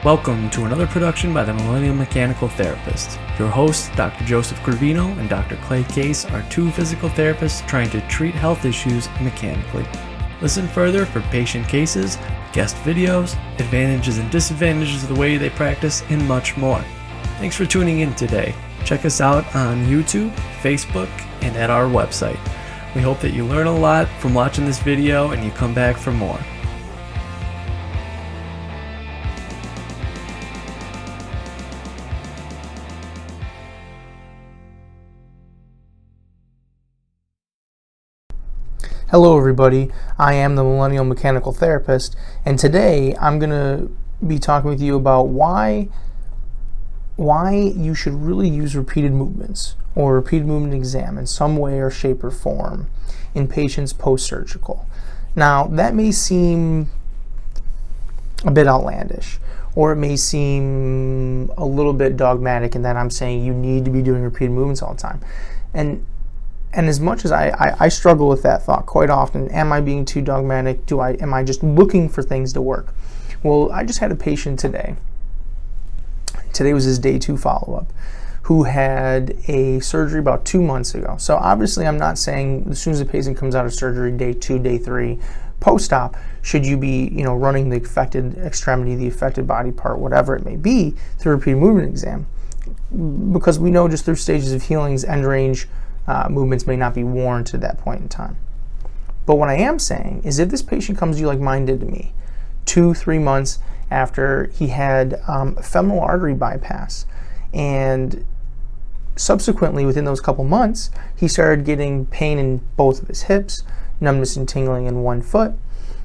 Welcome to another production by the Millennial Mechanical Therapist. Your hosts, Dr. Joseph Gravino and Dr. Clay Case, are two physical therapists trying to treat health issues mechanically. Listen further for patient cases, guest videos, advantages and disadvantages of the way they practice, and much more. Thanks for tuning in today. Check us out on YouTube, Facebook, and at our website. We hope that you learn a lot from watching this video and you come back for more. Hello everybody, I am the Millennial Mechanical Therapist, and today I'm going to be talking with you about why you should really use repeated movements or repeated movement exam in some way or shape or form in patients post-surgical. Now that may seem a bit outlandish, or it may seem a little bit dogmatic in that I'm saying you need to be doing repeated movements all the time. And as much as I struggle with that thought quite often, am I being too dogmatic? Am I just looking for things to work? Well, I just had a patient today. Today was his day 2 follow-up, who had a surgery about 2 months ago. So obviously I'm not saying as soon as the patient comes out of surgery, day 2, day 3, post-op, should you be running the affected extremity, the affected body part, whatever it may be, through a repeated movement exam. Because we know just through stages of healings, end range, movements may not be warranted at that point in time. But what I am saying is if this patient comes to you like mine did to me, 2-3 months after he had femoral artery bypass, and subsequently within those couple months he started getting pain in both of his hips, numbness and tingling in one foot,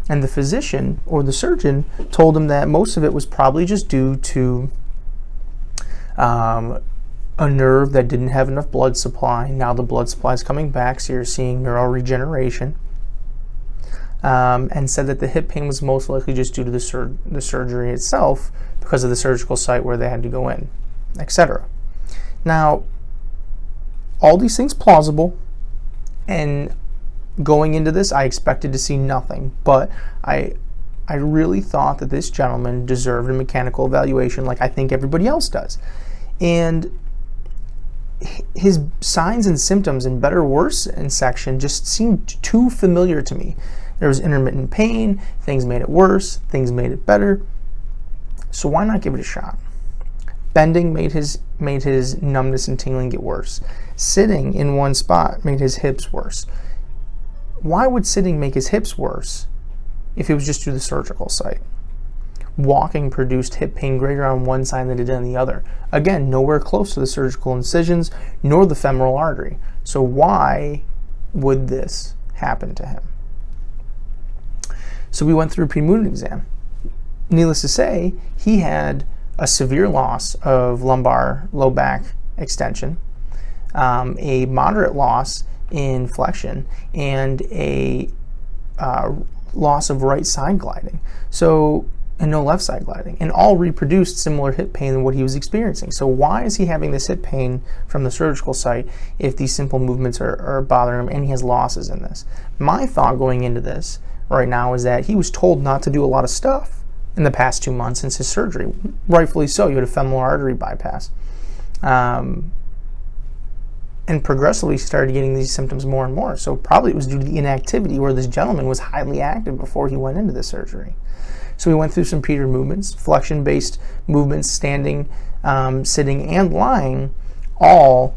and the physician or the surgeon told him that most of it was probably just due to a nerve that didn't have enough blood supply. Now the blood supply is coming back, so you're seeing neural regeneration, and said that the hip pain was most likely just due to the surgery itself because of the surgical site where they had to go in, etc. Now, all these things plausible, and going into this I expected to see nothing, but I really thought that this gentleman deserved a mechanical evaluation like I think everybody else does. And his signs and symptoms in better worse in section just seemed too familiar to me. There was intermittent pain, things made it worse, things made it better. So why not give it a shot? Bending made his numbness and tingling get worse. Sitting in one spot made his hips worse. Why would sitting make his hips worse if it was just through the surgical site? Walking produced hip pain greater on one side than it did on the other. Again, nowhere close to the surgical incisions nor the femoral artery. So why would this happen to him? So we went through a pre-movement exam. Needless to say, he had a severe loss of lumbar low back extension, a moderate loss in flexion, and a loss of right side gliding. And no left side gliding, and all reproduced similar hip pain than what he was experiencing. So why is he having this hip pain from the surgical site if these simple movements are bothering him and he has losses in this? My thought going into this right now is that he was told not to do a lot of stuff in the past 2 months since his surgery. Rightfully so. You had a femoral artery bypass. And progressively started getting these symptoms more and more. So probably it was due to the inactivity where this gentleman was highly active before he went into the surgery. So we went through some repeated movements, flexion-based movements, standing, sitting, and lying, all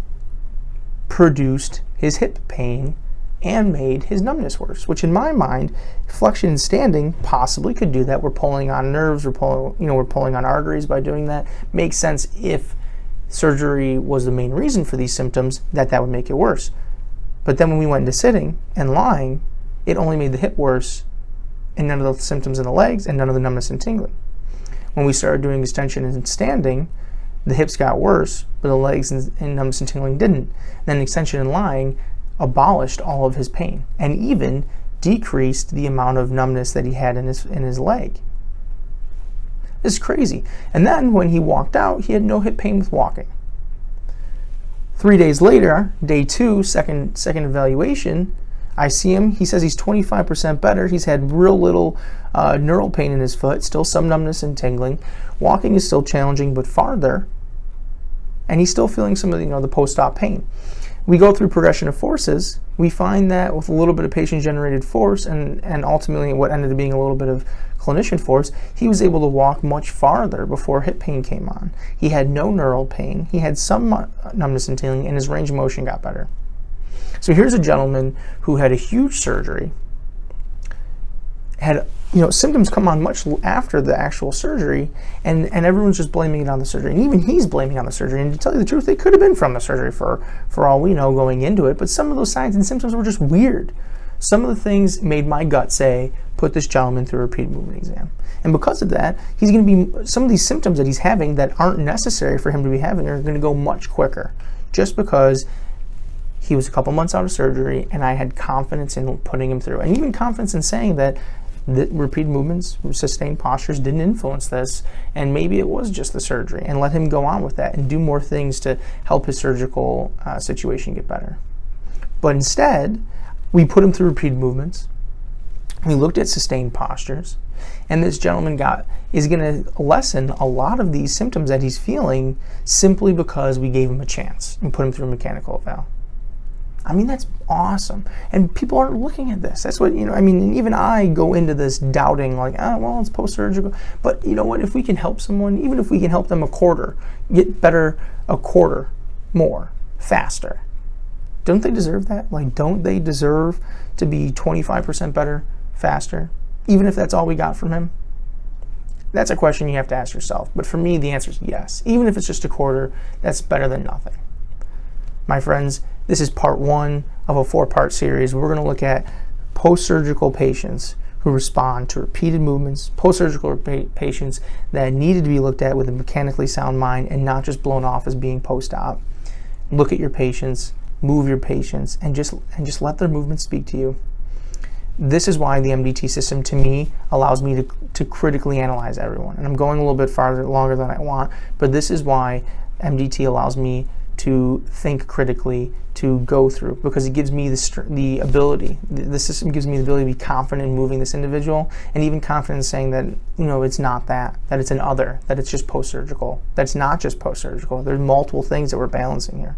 produced his hip pain and made his numbness worse, which in my mind, flexion and standing possibly could do that. We're pulling on nerves, we're pulling on arteries by doing that. Makes sense if surgery was the main reason for these symptoms, that would make it worse. But then when we went into sitting and lying, it only made the hip worse and none of the symptoms in the legs and none of the numbness and tingling. When we started doing extension and standing, the hips got worse, but the legs and numbness and tingling didn't. Then extension and lying abolished all of his pain and even decreased the amount of numbness that he had in his leg. This is crazy. And then when he walked out, he had no hip pain with walking. 3 days later, day 2, second evaluation, I see him. He says he's 25% better. He's had real little neural pain in his foot, still some numbness and tingling. Walking is still challenging, but farther. And he's still feeling some of the post-op pain. We go through progression of forces. We find that with a little bit of patient-generated force and ultimately what ended up being a little bit of clinician force, he was able to walk much farther before hip pain came on. He had no neural pain. He had some numbness and tingling, and his range of motion got better. So here's a gentleman who had a huge surgery, had symptoms come on much after the actual surgery, and everyone's just blaming it on the surgery, and even he's blaming it on the surgery. And to tell you the truth, it could have been from the surgery for all we know going into it, but some of those signs and symptoms were just weird. Some of the things made my gut say, put this gentleman through a repeated movement exam. And because of that, he's going to be, some of these symptoms that he's having that aren't necessary for him to be having are going to go much quicker, just because he was a couple months out of surgery and I had confidence in putting him through, and even confidence in saying that the repeated movements, sustained postures didn't influence this, and maybe it was just the surgery, and let him go on with that and do more things to help his surgical situation get better. But instead, we put him through repeated movements. We looked at sustained postures, and this gentleman is going to lessen a lot of these symptoms that he's feeling simply because we gave him a chance and put him through a mechanical eval. I mean, that's awesome. And people aren't looking at this. That's what, and even I go into this doubting, like, well, it's post-surgical. But you know what? If we can help someone, even if we can help them a quarter, get better a quarter more, faster, don't they deserve that? Like, don't they deserve to be 25% better, faster, even if that's all we got from him? That's a question you have to ask yourself. But for me, the answer is yes. Even if it's just a quarter, that's better than nothing. My friends, this is part 1 of a 4-part series. We're going to look at post-surgical patients who respond to repeated movements, post-surgical patients that needed to be looked at with a mechanically sound mind and not just blown off as being post-op. Look at your patients, move your patients, and just let their movements speak to you. This is why the MDT system, to me, allows me to critically analyze everyone. And I'm going a little bit longer than I want, but this is why MDT allows me to think critically, to go through, because it gives me the ability, the system gives me the ability to be confident in moving this individual, and even confident in saying that, it's not that it's an other, that it's just post-surgical, that's not just post-surgical. There's multiple things that we're balancing here.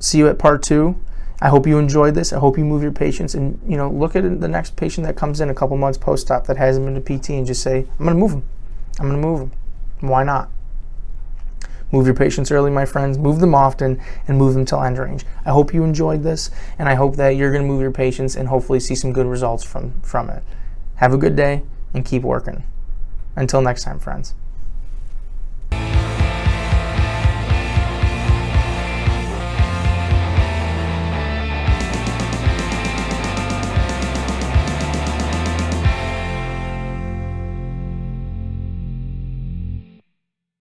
See you at part 2. I hope you enjoyed this. I hope you move your patients, and look at the next patient that comes in a couple months post-op that hasn't been to PT and just say, I'm going to move him. I'm going to move him. Why not? Move your patients early, my friends. Move them often, and move them till end range. I hope you enjoyed this, and I hope that you're going to move your patients and hopefully see some good results from it. Have a good day, and keep working. Until next time, friends.